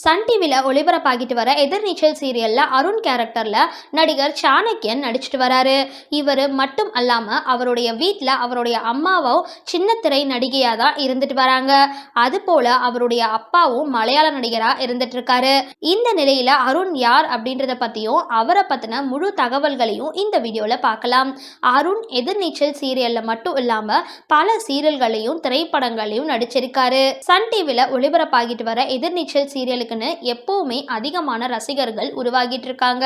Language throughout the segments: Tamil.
சன் டிவியில் ஒளிபரப்பாகிட்டு வர எதிர்நீச்சல் சீரியலில் அருண் கேரக்டரில் நடிகர் சாணக்கியன் நடிச்சிட்டு வராரு. இவர் மட்டும் அல்லாமல் அவருடைய வீட்டில் அவருடைய அம்மாவும் சின்ன திரை நடிகையாக தான் இருந்துட்டு வராங்க. அதுபோல் அவருடைய அப்பாவும் மலையாள நடிகராக இருந்துட்டு இருக்காரு. இந்த நிலையில் அருண் யார் அப்படின்றத பற்றியும் அவரை பற்றின முழு தகவல்களையும் இந்த வீடியோவில் பார்க்கலாம். அருண் எதிர்நீச்சல் சீரியலில் மட்டும் இல்லாமல் பல சீரியல்களையும் திரைப்படங்களையும் நடிச்சிருக்காரு. சன் டிவியில் ஒளிபரப்பாகிட்டு வர எதிர்நீச்சல் சீரியல் எப்பவுமே அதிகமான ரசிகர்கள் உருவாகிட்டு இருக்காங்க.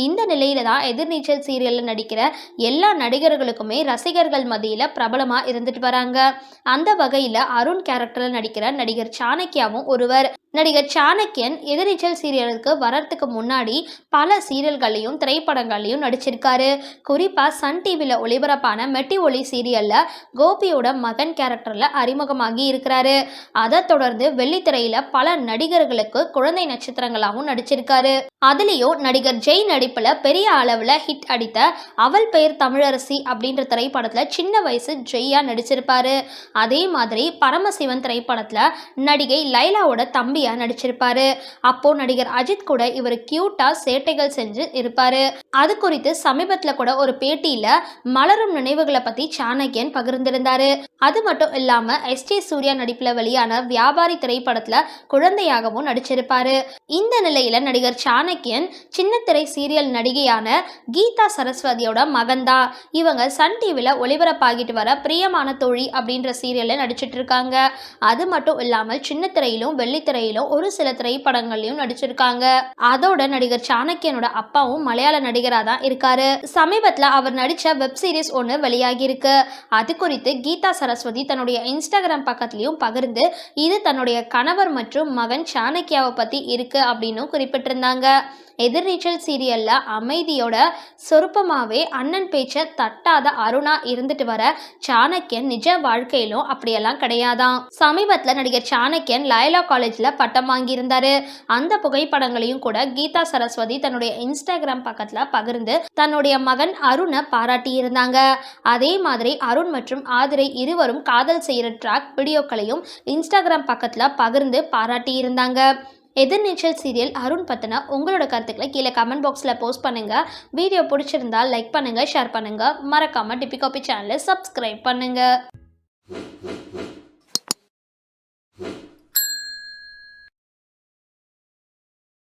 இந்த நிலையில தான் எதிர்நீச்சல் சீரியல்ல நடிக்கிற எல்லா நடிகர்களுக்குமே ரசிகர்கள் மத்தியில பிரபலமா இருந்துட்டு வராங்க. அந்த வகையில அருண் கேரக்டர்ல நடிக்கிற நடிகர் சாணக்கியாவும் ஒருவர். நடிகர் சாணக்கியன் எதிர்நீச்சல் சீரியலுக்கு வரத்துக்கு முன்னாடி பல சீரியல்களையும் திரைப்படங்களையும் நடிச்சிருக்காரு. குறிப்பாக சன் டிவியில் ஒளிபரப்பான மெட்டி ஒளி சீரியலில் கோபியோட மகன் கேரக்டரில் அறிமுகமாகி இருக்கிறாரு. அதை தொடர்ந்து வெள்ளித்திரையில் பல நடிகர்களுக்கு குழந்தை நட்சத்திரங்களாகவும் நடிச்சிருக்காரு. அதுலேயும் நடிகர் ஜெய் நடிப்பில் பெரிய அளவில் ஹிட் அடித்த அவள் பெயர் தமிழரசி அப்படின்ற திரைப்படத்தில் சின்ன வயசு ஜெய்யா நடிச்சிருப்பாரு. அதே மாதிரி பரமசிவன் திரைப்படத்தில் நடிகை லைலாவோட தம்பியா நடிச்சிருப்பாரு. அப்போ நடிகர் அஜித் கூட இவர் கியூட்டா சேட்டைகள் செஞ்சு இருப்பாரு. அது குறித்து சமீபத்துல கூட ஒரு பேட்டியில மலரும் நினைவுகளை பத்தி சாணக்கியன் பகிர்ந்திருந்தாரு. அது மட்டும் இல்லாம எஸ்டி சூர்யா நடிப்புல வெளியான வியாபாரி திரைப்படத்துல குழந்தையாகவும் நடிச்சிருப்பாரு. இந்த நிலையில நடிகர் சாணக்கியன் சின்ன திரை சீரியல் நடிகையான கீதா சரஸ்வதியோட மகன்தா. இவங்க சன் டிவில ஒளிபரப்பாகிட்டு வர பிரியமான தோழி அப்படின்ற சீரியல்ல நடிச்சிட்டு இருக்காங்க. அது மட்டும் இல்லாமல் சின்ன திரையிலும் வெள்ளித்திரையிலும் ஒரு சில திரைப்படங்களையும் நடிச்சிருக்காங்க. அதோட நடிகர் சாணக்கியனோட அப்பாவும் மலையாள நடிகராக தான் இருக்காரு. சமீபத்தில் அவர் நடிச்ச வெப் சீரிஸ் ஒன்று வெளியாகி இருக்கு. அது குறித்து கீதா சரஸ்வதி தன்னுடைய இன்ஸ்டாகிராம் பக்கத்திலையும் பகிர்ந்து இது தன்னுடைய கணவர் மற்றும் மகன் சாணக்கியாவை பத்தி இருக்கு அப்படின்னு குறிப்பிட்டிருந்தாங்க. எதிர்நீச்சல் சீரியல்ல அமைதியோட சொருப்பமாவே அண்ணன் பேச்ச தட்டாத அருணா இருந்துட்டு வர சாணக்கியன் நிஜ வாழ்க்கையிலும் அப்படியெல்லாம் கிடையாதான். சமீபத்துல நடிகர் சாணக்கியன் லைலா காலேஜ்ல பட்டம் வாங்கியிருந்தாரு. அந்த புகைப்படங்களையும் கூட கீதா சரஸ்வதி தன்னுடைய இன்ஸ்டாகிராம் பக்கத்துல பகிர்ந்து தன்னுடைய மகன் அருணை பாராட்டி இருந்தாங்க. அதே மாதிரி அருண் மற்றும் ஆதிரை இருவரும் காதல் செய்யற ட்ராக் வீடியோக்களையும் இன்ஸ்டாகிராம் பக்கத்துல பகிர்ந்து பாராட்டி இருந்தாங்க. எதிர்நீச்சல் சீரியல் அருண் பத்தின உங்களோட கருத்துக்களை கீழே கமெண்ட் பாக்ஸில் போஸ்ட் பண்ணுங்க. வீடியோ பிடிச்சிருந்தா லைக் பண்ணுங்க, ஷேர் பண்ணுங்க. மறக்காம டிபி காபி சேனலை சப்ஸ்கிரைப் பண்ணுங்க.